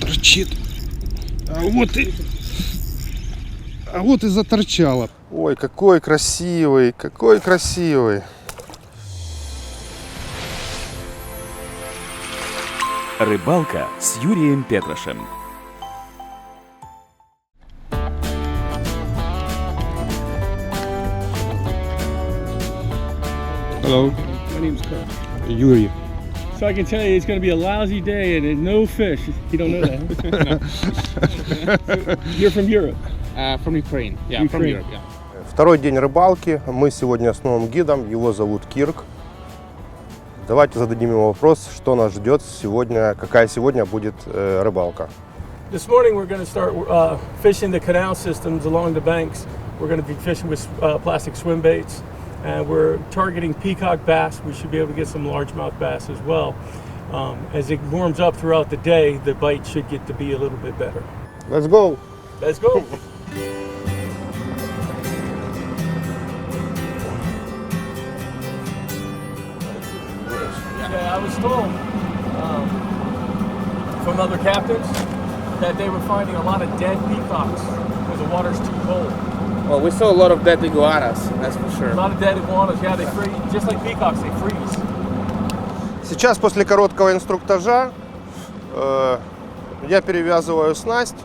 торчит. А вот и заторчало. Ой, какой красивый, какой красивый. Рыбалка с Юрием Петрашем. Hello. My name's Carl. Юрий. So I can tell you it's going to be a lousy day and there's no fish. You don't know that, huh? You're from Europe. From Ukraine. Yeah, from Ukraine. Europe. Yeah. Второй день рыбалки. Мы сегодня с новым гидом. Его зовут Кирк. Давайте зададим ему вопрос, что нас ждет сегодня, какая сегодня будет рыбалка. This morning we're going to start fishing the canal systems along the banks. We're going to be fishing with plastic swim baits. And we're targeting peacock bass. We should be able to get some largemouth bass as well. As it warms up throughout the day, the bite should get to be a little bit better. Let's go! Let's go! Yeah, I was told from other captains that they were finding a lot of dead peacocks because the water's too cold. Well, we saw a lot of dead iguanas, that's for A sure. lot of dead iguanas, yeah, they freeze. Just like peacocks, they freeze. Сейчас после короткого инструктажа я перевязываю снасть.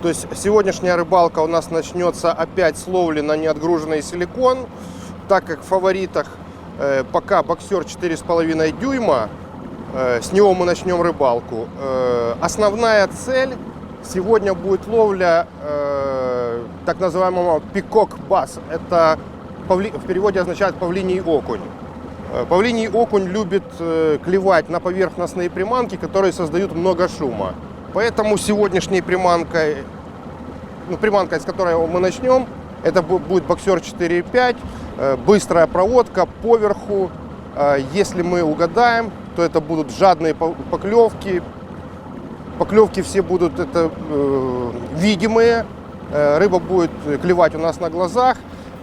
То есть сегодняшняя рыбалка у нас начнется опять с ловли на неотгруженный силикон, так как в фаворитах пока боксер 4,5 дюйма, с него мы начнем рыбалку. Основная цель сегодня будет ловля так называемого пикок бас. Это в переводе означает павлиний окунь. Павлиний окунь любит клевать на поверхностные приманки, которые создают много шума. Поэтому сегодняшней приманкой, с которой мы начнем, это будет боксер 4,5, быстрая проводка поверху. Если мы угадаем, то это будут жадные поклевки. Поклевки все будут видимые. Рыба будет клевать у нас на глазах.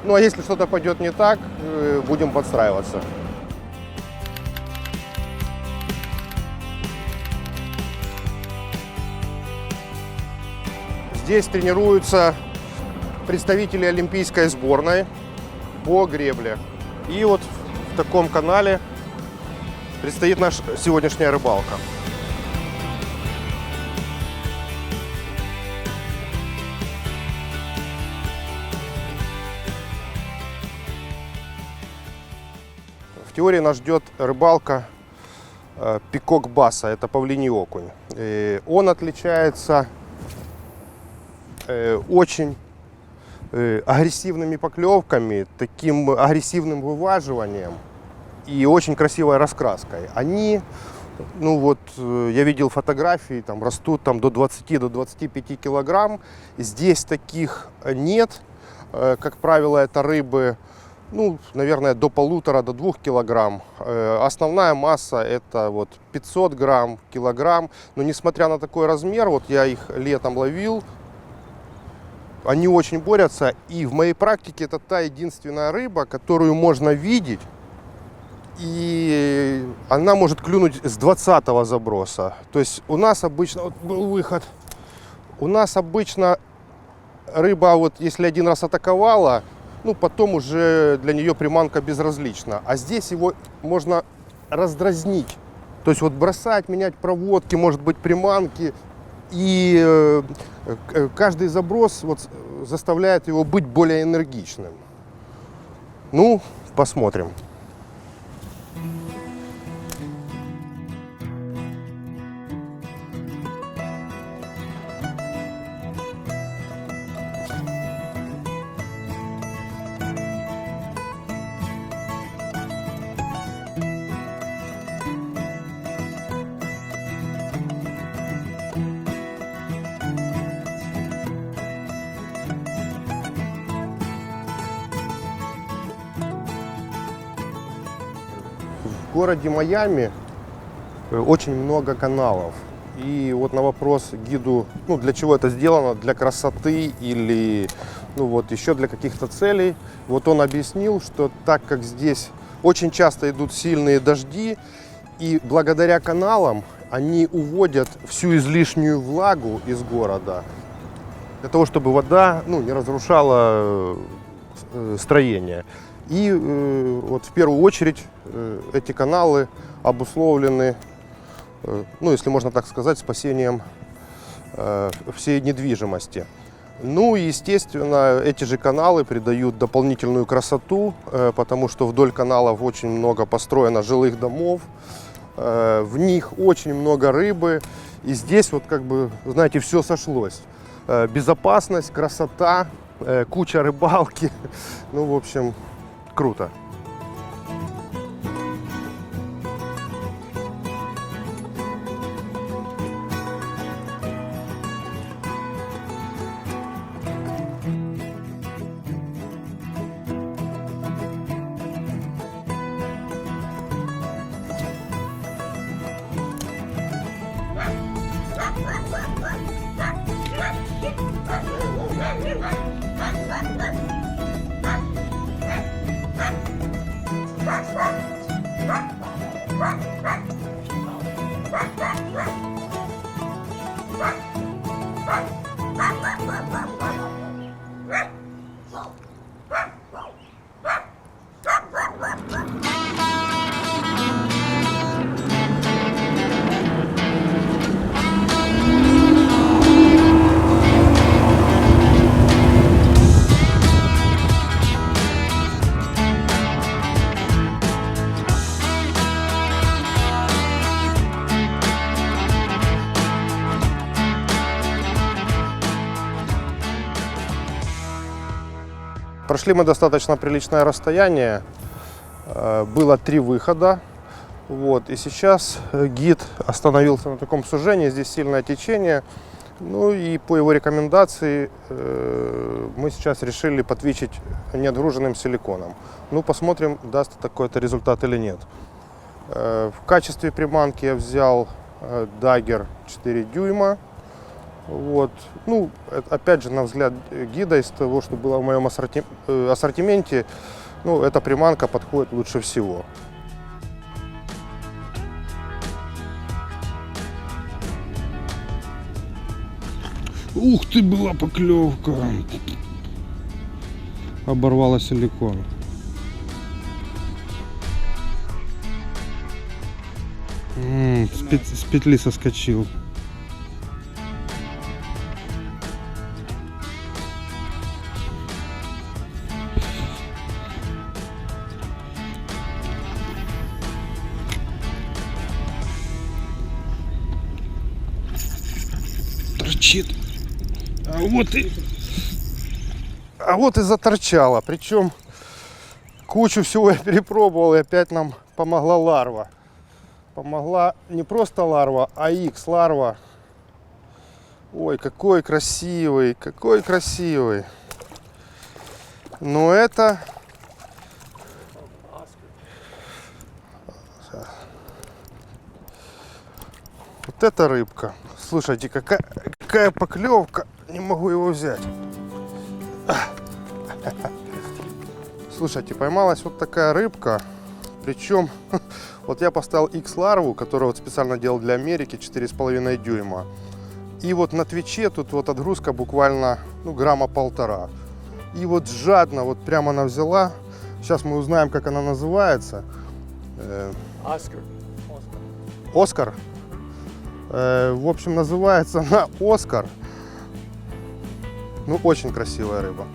Ну а если что-то пойдет не так, будем подстраиваться. Здесь тренируются представители олимпийской сборной по гребле. И вот в таком канале предстоит наша сегодняшняя рыбалка. В теории нас ждет рыбалка пикок баса, это павлиний окунь. Он отличается очень агрессивными поклевками, таким агрессивным вываживанием и очень красивой раскраской. Они, я видел фотографии, там растут до 20-25 килограмм. Здесь таких нет. Как правило, это рыбы, наверное, до 1,5-2 килограмм. Основная масса это 500 грамм, килограмм. Но несмотря на такой размер, я их летом ловил, они очень борются. И в моей практике это та единственная рыба, которую можно видеть. И она может клюнуть с 20-го заброса. То есть у нас обычно, был выход, у нас обычно рыба, если один раз атаковала, потом уже для нее приманка безразлична. А здесь его можно раздразнить. То есть бросать, менять проводки, может быть, приманки. И каждый заброс заставляет его быть более энергичным. Посмотрим. В городе Майами очень много каналов. И на вопрос гиду, для чего это сделано, для красоты или еще для каких-то целей, он объяснил, что так как здесь очень часто идут сильные дожди, и благодаря каналам они уводят всю излишнюю влагу из города для того, чтобы вода не разрушала строение. И вот в первую очередь эти каналы обусловлены, если можно так сказать, спасением всей недвижимости. Ну и, естественно, эти же каналы придают дополнительную красоту, потому что вдоль каналов очень много построено жилых домов, в них очень много рыбы, и здесь вот как бы, знаете, все сошлось. Безопасность, красота, куча рыбалки, ну, в общем, круто. Прошли мы достаточно приличное расстояние, было 3 выхода, вот, и сейчас гид остановился на таком сужении, здесь сильное течение, ну и по его рекомендации мы сейчас решили подвичить неотгруженным силиконом. Ну, посмотрим, даст такой-то результат или нет. В качестве приманки я взял Dagger 4 дюйма. Вот. Ну, опять же, на взгляд гида, из того, что было в моем ассортименте, эта приманка подходит лучше всего. Ух ты, была поклевка. Оборвала силикон. С петли соскочил. Торчит. А вот и заторчала. Причем кучу всего я перепробовал, и опять нам помогла ларва. Помогла не просто ларва, а X-ларва. Ой, какой красивый, какой красивый. Но это... Вот это рыбка. Слушайте, какая поклевка. Не могу его взять. Слушайте, поймалась вот такая рыбка. Причем, вот я поставил X-ларву, которую вот специально делал для Америки, 4,5 дюйма. И вот на твиче тут вот отгрузка буквально, грамма 1,5. И вот жадно, вот прямо она взяла. Сейчас мы узнаем, как она называется. Oscar. Оскар. В общем, называется она Оскар. Ну, очень красивая рыба.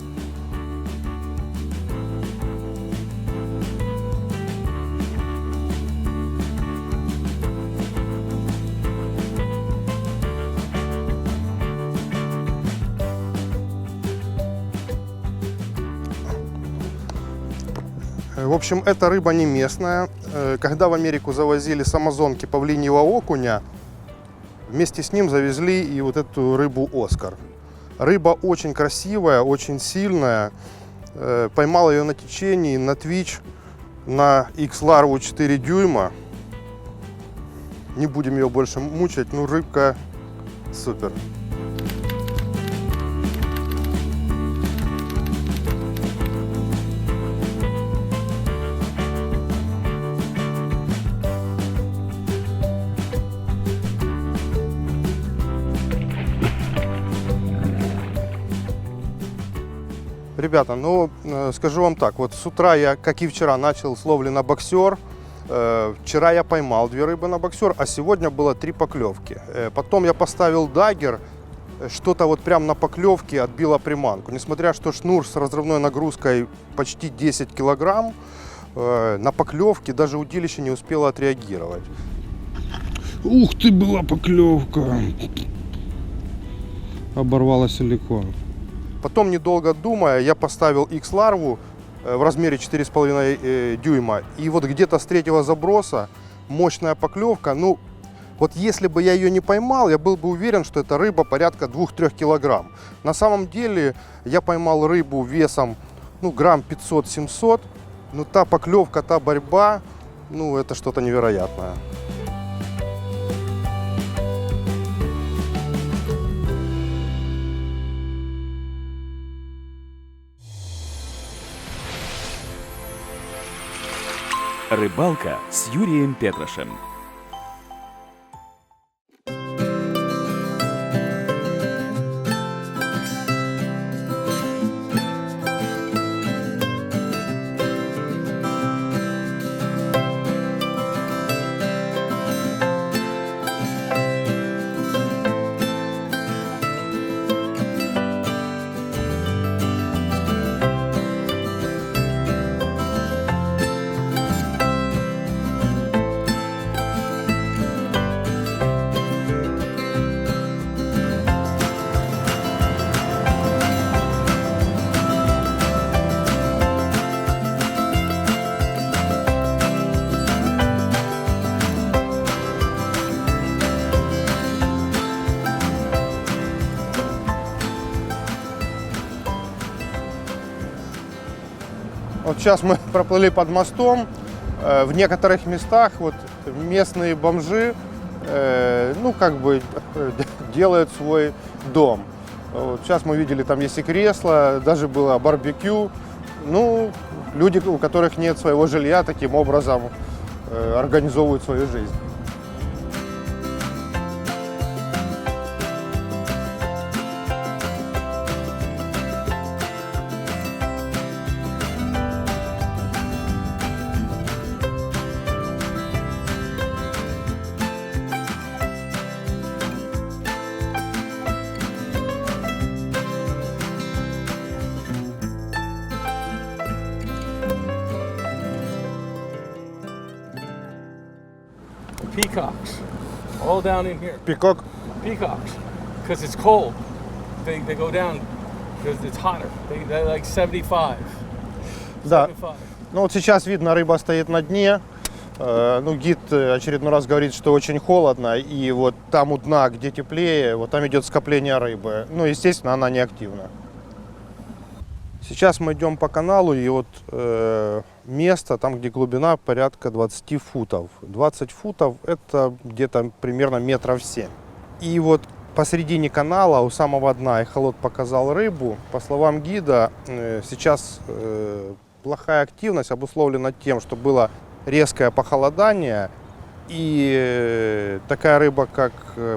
В общем, эта рыба не местная. Когда в Америку завозили с Амазонки павлиньего окуня, вместе с ним завезли и вот эту рыбу Оскар. Рыба очень красивая, очень сильная. Поймал ее на течении, на твич, на X-ларву 4 дюйма. Не будем ее больше мучать, рыбка супер. Ребята, ну скажу вам так, вот с утра я, как и вчера, начал с ловли на боксер. Вчера я поймал 2 рыбы на боксер, а сегодня было 3 поклевки. Потом я поставил даггер, что-то вот прям на поклевке отбило приманку. Несмотря что шнур с разрывной нагрузкой почти 10 килограмм, на поклевке даже удилище не успело отреагировать. Ух ты, была поклевка. Оборвала силикон. Потом, недолго думая, я поставил X-ларву в размере 4,5 дюйма. И вот где-то с 3-го заброса мощная поклевка. Ну, вот если бы я ее не поймал, я был бы уверен, что это рыба порядка 2-3 килограмм. На самом деле я поймал рыбу весом, ну, грамм 500-700. Ну, та поклевка, та борьба, ну, это что-то невероятное. Рыбалка с Юрием Петрашем. Вот сейчас мы проплыли под мостом. В некоторых местах вот местные бомжи, ну, как бы делают свой дом. Вот сейчас мы видели, там есть и кресло, даже было барбекю. Ну, люди, у которых нет своего жилья, таким образом организовывают свою жизнь. Peacocks, all down in here. Пикок. Peacocks, because it's cold. They go down because it's hotter. They're like 75. Да. 75. Ну вот сейчас видно, рыба стоит на дне. Ну, гид очередной раз говорит, что очень холодно. И вот там у дна, где теплее, вот там идет скопление рыбы. Ну, естественно, она не активна. Сейчас мы идем по каналу, и вот место, там, где глубина порядка 20 футов. 20 футов – это где-то примерно метров 7. И вот посередине канала, у самого дна, эхолот показал рыбу. По словам гида, сейчас плохая активность обусловлена тем, что было резкое похолодание. И такая рыба, как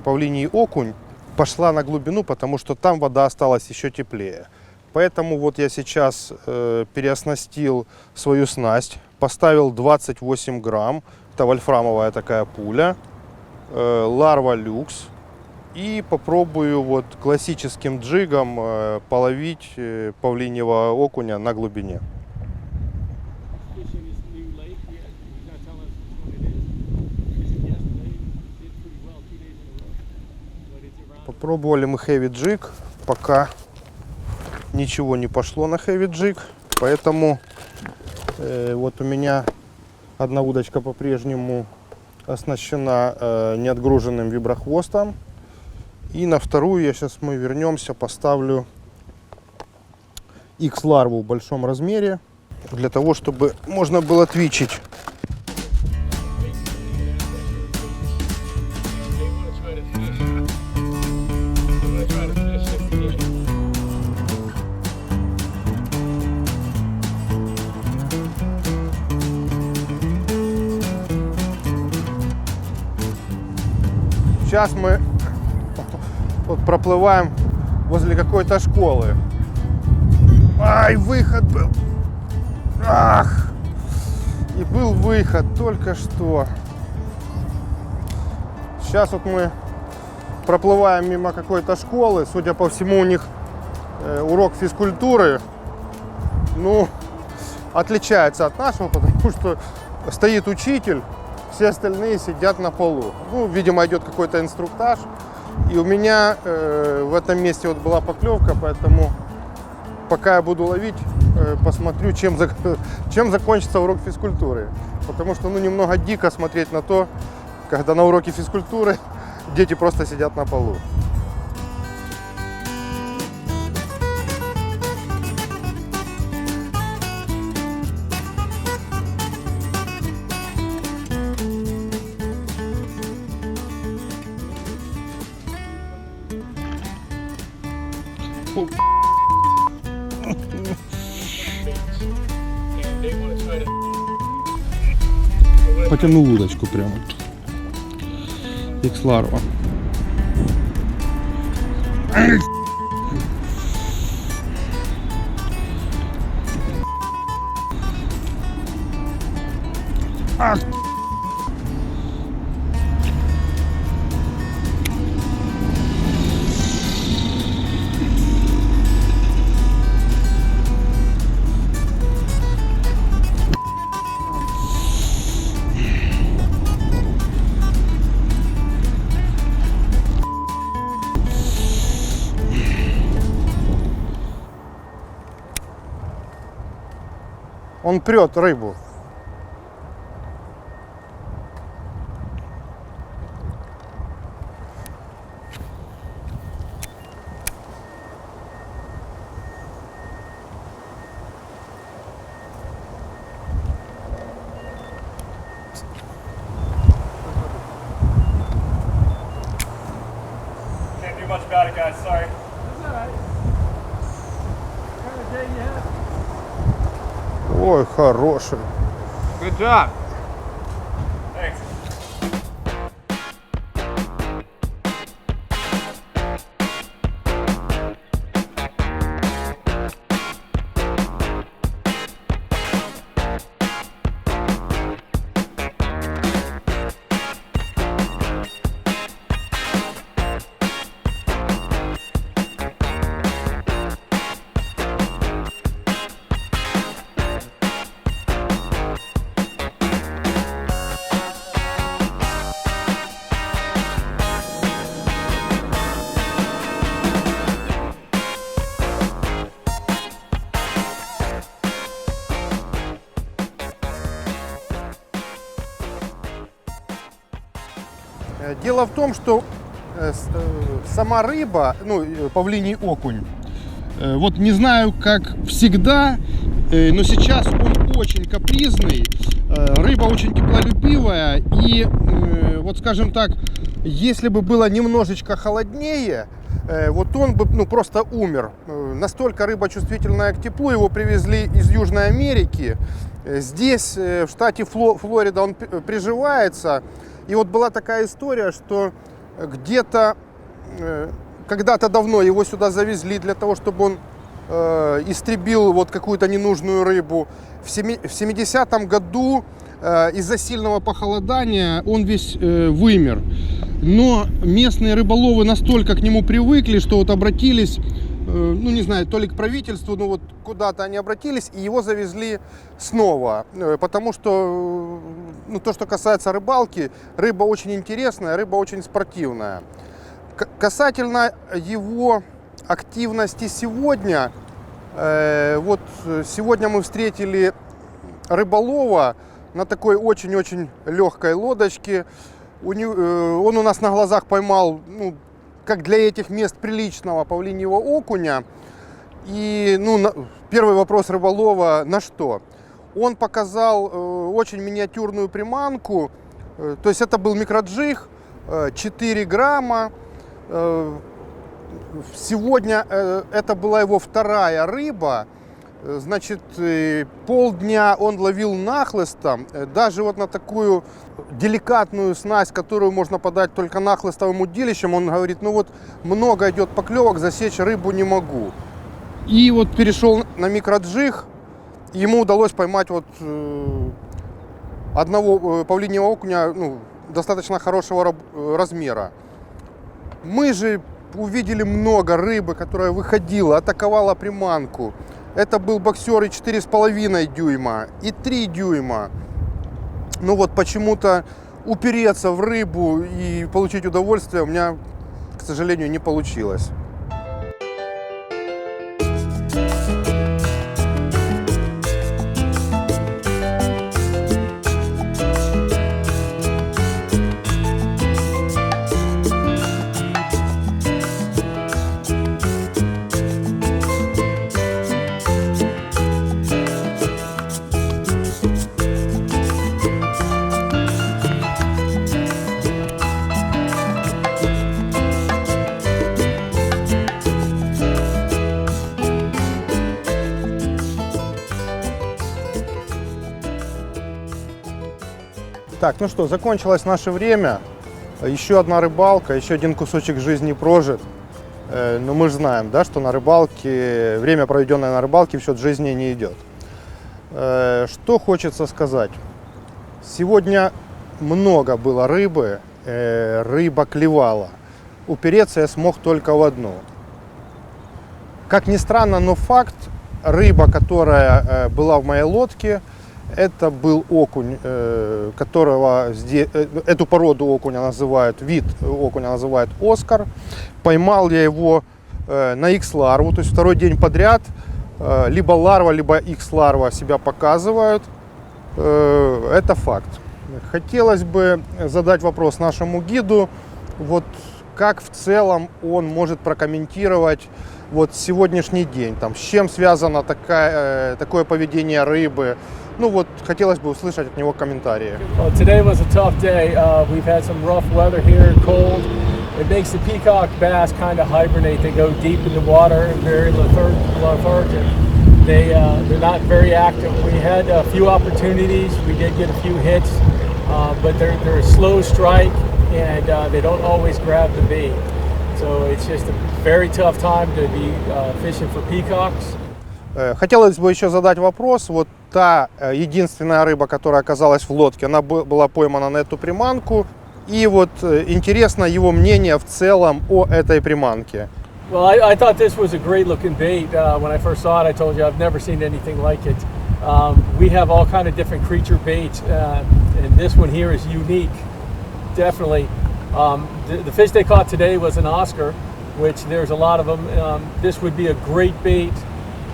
павлиний окунь, пошла на глубину, потому что там вода осталась еще теплее. Поэтому вот я сейчас переоснастил свою снасть, поставил 28 грамм, это вольфрамовая такая пуля, ларва люкс, и попробую вот классическим джигом половить павлиньего окуня на глубине. Попробовали мы heavy jig, пока ничего не пошло на heavy jig, поэтому вот у меня одна удочка по-прежнему оснащена неотгруженным виброхвостом, и на вторую мы вернемся, поставлю X-ларву в большом размере, для того, чтобы можно было твичить. Сейчас мы вот проплываем возле какой-то школы. Ай, выход был. Ах! И был выход только что. Сейчас вот мы проплываем мимо какой-то школы. Судя по всему, у них урок физкультуры. Ну, отличается от нашего, потому что стоит учитель, все остальные сидят на полу. Ну, видимо, идет какой-то инструктаж. И у меня в этом месте вот была поклевка, поэтому пока я буду ловить, посмотрю, чем закончится урок физкультуры. Потому что, ну, немного дико смотреть на то, когда на уроке физкультуры дети просто сидят на полу. Потянул удочку прямо. Икс-ларва. Ах. Он прет рыбу. Can't do much about it, guys. Sorry. That's all right. What kind of day you have? Ой, хороший. Good job. Thanks. Дело в том, что сама рыба, ну, павлиний окунь, вот не знаю, как всегда, но сейчас он очень капризный, рыба очень теплолюбивая, и, вот скажем так, если бы было немножечко холоднее, вот он бы, ну, просто умер. Настолько рыба чувствительная к теплу, его привезли из Южной Америки. Здесь, в штате Флорида, он приживается. И вот была такая история, что где-то, когда-то давно его сюда завезли для того, чтобы он истребил вот какую-то ненужную рыбу. В 70-м году из-за сильного похолодания он весь вымер. Но местные рыболовы настолько к нему привыкли, что вот обратились, ну не знаю, то ли к правительству, ну вот куда-то они обратились, и его завезли снова. Потому что, ну, то, что касается рыбалки, рыба очень интересная, рыба очень спортивная. Касательно его активности сегодня, вот сегодня мы встретили рыболова на такой очень-очень легкой лодочке. Он у нас на глазах поймал, ну, как для этих мест приличного павлиньего окуня. И, ну, первый вопрос рыболова: на что? Он показал очень миниатюрную приманку, то есть это был микроджиг, 4 грамма. Сегодня это была его вторая рыба. Значит, полдня он ловил нахлыстом, даже вот на такую деликатную снасть, которую можно подать только нахлыстовым удилищем. Он говорит: ну вот много идет поклевок, засечь рыбу не могу. И вот перешел на микроджиг. Ему удалось поймать вот одного павлиньего окуня, ну, достаточно хорошего размера. Мы же увидели много рыбы, которая выходила, атаковала приманку. Это был боксер и 4,5 дюйма, и 3 дюйма. Ну вот почему-то упереться в рыбу и получить удовольствие у меня, к сожалению, не получилось. Так, ну что, закончилось наше время. Еще одна рыбалка, еще один кусочек жизни прожит. Но мы же знаем, да, что на рыбалке, время, проведенное на рыбалке, в счет жизни не идет. Что хочется сказать. Сегодня много было рыбы, рыба клевала. Упереться я смог только в одну. Как ни странно, но факт, рыба, которая была в моей лодке, это был окунь, которого здесь, эту породу окуня называют, вид окуня называют Оскар. Поймал я его на X-ларву, то есть второй день подряд либо ларва, либо X-ларва себя показывают. Это факт. Хотелось бы задать вопрос нашему гиду, вот как в целом он может прокомментировать вот сегодняшний день, там, с чем связано такое поведение рыбы. Ну вот, хотелось бы услышать от него комментарии. Well, today was a tough day. We've had some rough weather here, cold. It makes the peacock bass kind of hibernate. They go deep in the water and very lethargic. They're not very active. We had a few opportunities. We did get a few hits, but they're a slow strike and they don't always grab the bait. So it's just a very tough time to be fishing for peacocks. Хотелось бы еще задать вопрос. Вот та единственная рыба, которая оказалась в лодке, она была поймана на эту приманку. И вот интересно его мнение в целом о этой приманке. Well, I thought this was a great looking bait. When I first saw it, I told you I've never seen anything like it. We have all kind of different creature baits, and this one here is unique, definitely. The fish they caught today was an Oscar, which there's a lot of them. This would be a great bait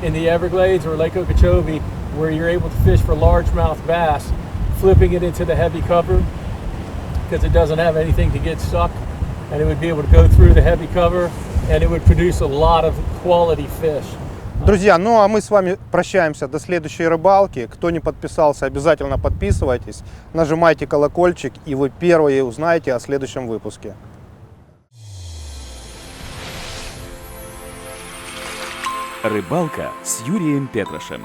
in the Everglades or Lake Okeechobee, where you're able to fish for largemouth bass, flipping it into the heavy cover because it doesn't have anything to get stuck, and it would be able to go through the heavy cover, and it would produce a lot of quality fish. Друзья, ну а мы с вами прощаемся до следующей рыбалки. Кто не подписался, обязательно подписывайтесь, нажимайте колокольчик, и вы первые узнаете о следующем выпуске. Рыбалка с Юрием Петрашем.